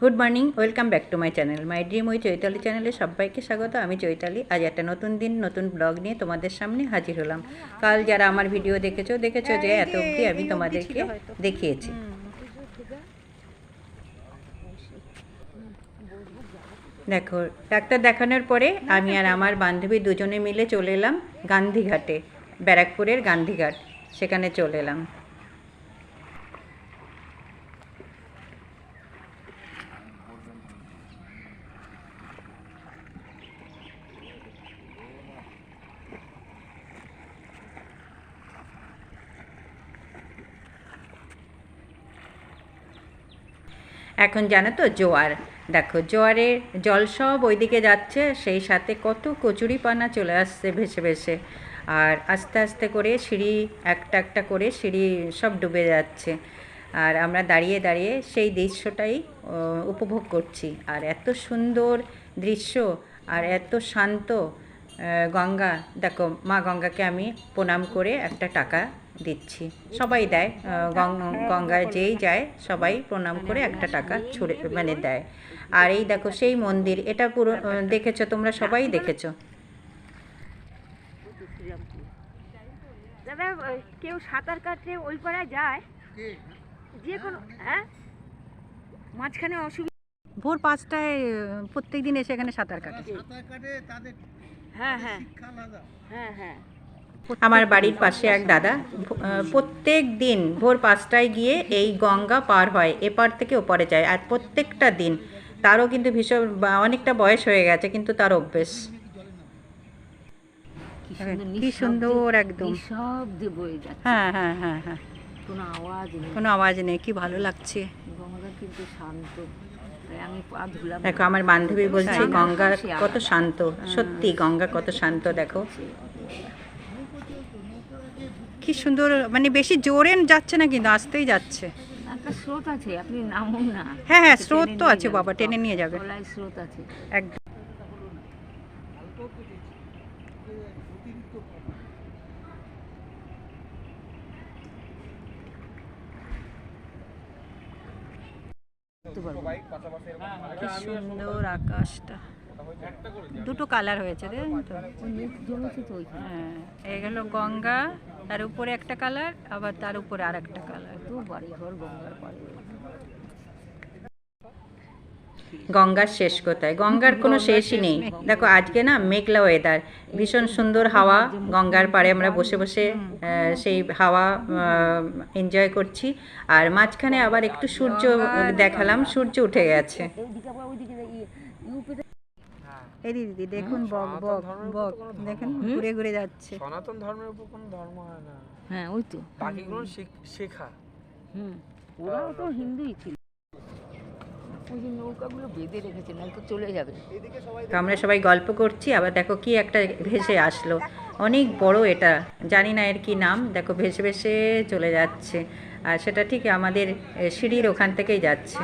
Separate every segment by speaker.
Speaker 1: Good morning, welcome back to my channel my dream ওই চৈতালি চ্যানেলে সবাইকে স্বাগত। আমি চৈতালি। আজ একটা নতুন দিন নতুন ব্লগ নিয়ে তোমাদের সামনে হাজির হলাম। কাল যারা আমার ভিডিও দেখেছো যে এত অবধি আমি তোমাদেরকে দেখিয়েছি। দেখো, ডাক্তার দেখানোর পরে আমি আর আমার বান্ধবী দুজনে মিলে চলে এলাম গান্ধীঘাটে, ব্যারাকপুরের গান্ধীঘাট, সেখানে চলে এলাম। এখন জানো তো জোয়ার, দেখো জোয়ারের জল সব ওইদিকে যাচ্ছে, সেই সাথে কত কচুরিপানা চলে আসছে ভেসে ভেসে, আর আস্তে আস্তে করে সিঁড়ি একটা একটা করে সিঁড়ি সব ডুবে যাচ্ছে। আর আমরা দাঁড়িয়ে দাঁড়িয়ে সেই দৃশ্যটাই উপভোগ করছি। আর এত সুন্দর দৃশ্য আর এত শান্ত গঙ্গা। দেখো, মা গঙ্গাকে আমি প্রণাম করে একটা টাকা দিচ্ছি, সবাই দেয়, গঙ্গায় যেই যায় সবাই প্রণাম করে একটা টাকা ছুড়ে দেয়। আর এই দেখো সেই মন্দির, এটা পুরো দেখেছো তোমরা, সবাই দেখেছো।
Speaker 2: দাদা, কেউ সাঁতার কাটতে ওই পাড়ায় যায়, যে কোনো মাঝখানে অসুবিধা।
Speaker 1: ভোর 5টায় প্রত্যেক দিন এসে এখানে সাঁতার কাটে।
Speaker 2: হ্যাঁ হ্যাঁ হ্যাঁ হ্যাঁ।
Speaker 1: আমার বাড়ির পাশে এক দাদা প্রত্যেক দিন ভোর 5টায় গিয়ে এই গঙ্গা পার হয়, এপার থেকে ওপারে যায়, আর প্রত্যেকটা দিন। তারও কিন্তু ভীষণ অনেকটা বয়স হয়ে গেছে, কিন্তু তার অভ্যেস। কি সুন্দর একদম, হ্যাঁ হ্যাঁ হ্যাঁ হ্যাঁ, কোনো আওয়াজ নেই, কি ভালো লাগছে। দেখো আমার বান্ধবী বলছে গঙ্গা কত শান্ত, সত্যি গঙ্গা কত শান্ত। দেখো কি সুন্দর, বেশি জোরে যাচ্ছে না, কিন্তু আস্তেই যাচ্ছে।
Speaker 2: একটা স্রোত আছে, আপনি নামুন না।
Speaker 1: হ্যাঁ হ্যাঁ, স্রোত তো আছে বাবা, টেনে নিয়ে যাবে,
Speaker 2: স্রোত আছে
Speaker 1: একদম। কি সুন্দর আকাশটা, দুটো কালার হয়েছে, হ্যাঁ, এই হলো গঙ্গা, তার উপরে একটা কালার, আবার তার উপরে আর একটা কালার। গঙ্গার শেষ কোথায়? গঙ্গার কোনো শেষই নেই। দেখো আজকে না মেঘলা ওয়েদার, ভীষণ সুন্দর হাওয়া, গঙ্গার পাড়ে আমরা বসে বসে সেই হাওয়া এনজয় করছি। আর মাঝখানে আবার একটু সূর্য দেখালাম, সূর্য উঠে গেছে। এই দিদি দেখুন, বক বক বক দেখেন ঘুরে ঘুরে যাচ্ছে।
Speaker 3: সনাতন ধর্মের উপর কোনো ধর্ম হয় না।
Speaker 2: হ্যাঁ, ওই তো
Speaker 3: বাকিগুলো শেখা।
Speaker 2: ওরাও তো হিন্দুই ছিল। ওই যে নৌকাগুলো বেঁধে রেখেছে, না তো চলে যাবে।
Speaker 1: তো আমরা সবাই গল্প করছি, আবার দেখো কি একটা ভেসে আসলো, অনেক বড়, এটা জানি না এর কি নাম। দেখো ভেসে ভেসে চলে যাচ্ছে, আর সেটা ঠিক আমাদের সিঁড়ির ওখান থেকেই যাচ্ছে।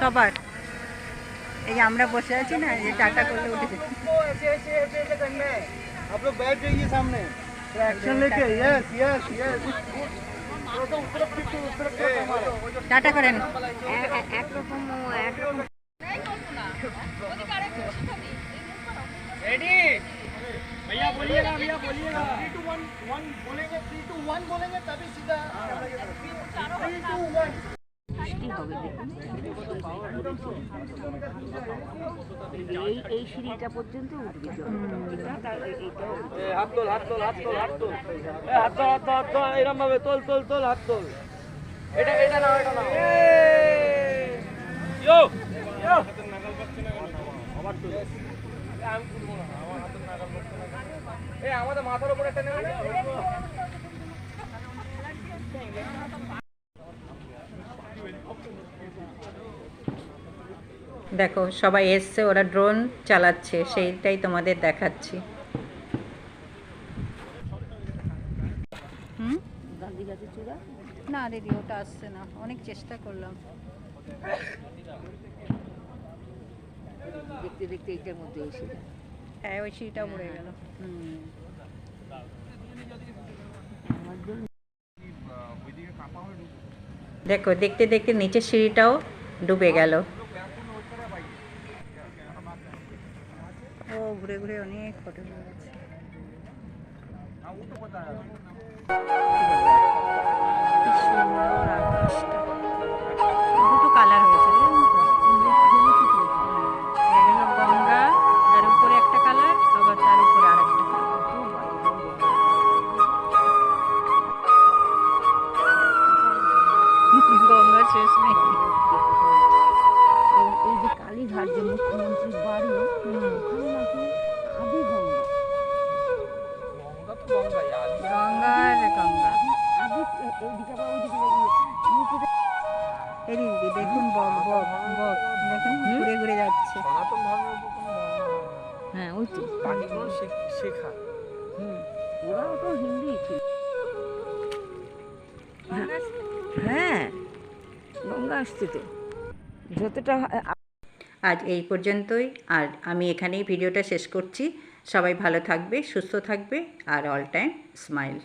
Speaker 1: সবার এই যে আমরা বসে আছি না, এই টাটা করলে উঠেছে।
Speaker 3: आप लोग बैठ जाइए सामने, एक्शन लेके। यस यस यस,
Speaker 1: টাটা করেন।
Speaker 2: একরকম
Speaker 3: रेडी भैया बोलिएगा, भैया बोलिएगा। 3 2 1 1 बोलेंगे, 3 2 1 बोलेंगे, तभी सीधा 3 2 1।
Speaker 2: বৃষ্টি হবে, এই সিঁড়িটা পর্যন্ত উঠবে জল।
Speaker 3: হাত তোল হাত তোল হাত তোল হাত তোল, হাত তোল হাত তোল হাত তোল, এরকম ভাবে তোল তোল তোল, হাত তোল। এটা এটা নাও, এটা নাও। ইয়ো ইয়ো, হাতের নাগাল পাচ্ছে না কেন? আবার তোল। আমি তুলবো না, আমার হাতের নাগাল পাচ্ছে না কেন? এই আমাদের মাথার উপর একটা নেবে না।
Speaker 1: দেখো সবাই এসছে, ওরা ড্রোন চালাচ্ছে, সেইটাই তোমাদের দেখাচ্ছি। না দিদি, ওটা আসছে না, অনেক চেষ্টা করলাম।
Speaker 2: দেখতে দেখতে এইটার মধ্যে এসে যায়।
Speaker 1: হ্যাঁ ওই সিঁড়িটা পড়ে গেল। হুম।
Speaker 2: আমার জন্য
Speaker 1: দেখো দেখতে দেখতে নিচের সিঁড়িটাও ডুবে গেল। ও ঘুরে ঘুরে অনেক ফটো তুলে গেছে। কি সুন্দর আকাশটা। দুটো কালার হয়েছে বুঝলেন তো? হ্যাঁ, এটা হলো গঙ্গা, তার উপরে একটা কালার, আবার তার উপরে আর একটা কালার। গঙ্গা শেষ নেই।
Speaker 2: এই যে কালীঘাট যে মুখ্যমন্ত্রীর বাড়ি, ওখানে নাকি আদি গঙ্গা।
Speaker 1: গঙ্গা আর গঙ্গা।
Speaker 2: আদি এইদিকে আবার ওইদিকে নিচে
Speaker 1: এদিকে দেখুন বক বক বক দেখুন ঘুরে ঘুরে যাচ্ছে।
Speaker 3: সনাতন ধর্মের উপর কোনো ধারণা নেই।
Speaker 2: হ্যাঁ ওই তো
Speaker 3: বাকিগুলো শেখা।
Speaker 2: ওরাও তো হিন্দি ছিল। হ্যাঁ গঙ্গা আসছে তো যতটা
Speaker 1: আজ এই পর্যন্তই, আর আমি এখানেই ভিডিওটা শেষ করছি। সবাই ভালো থাকবে, সুস্থ থাকবে, আর অল টাইম স্মাইল।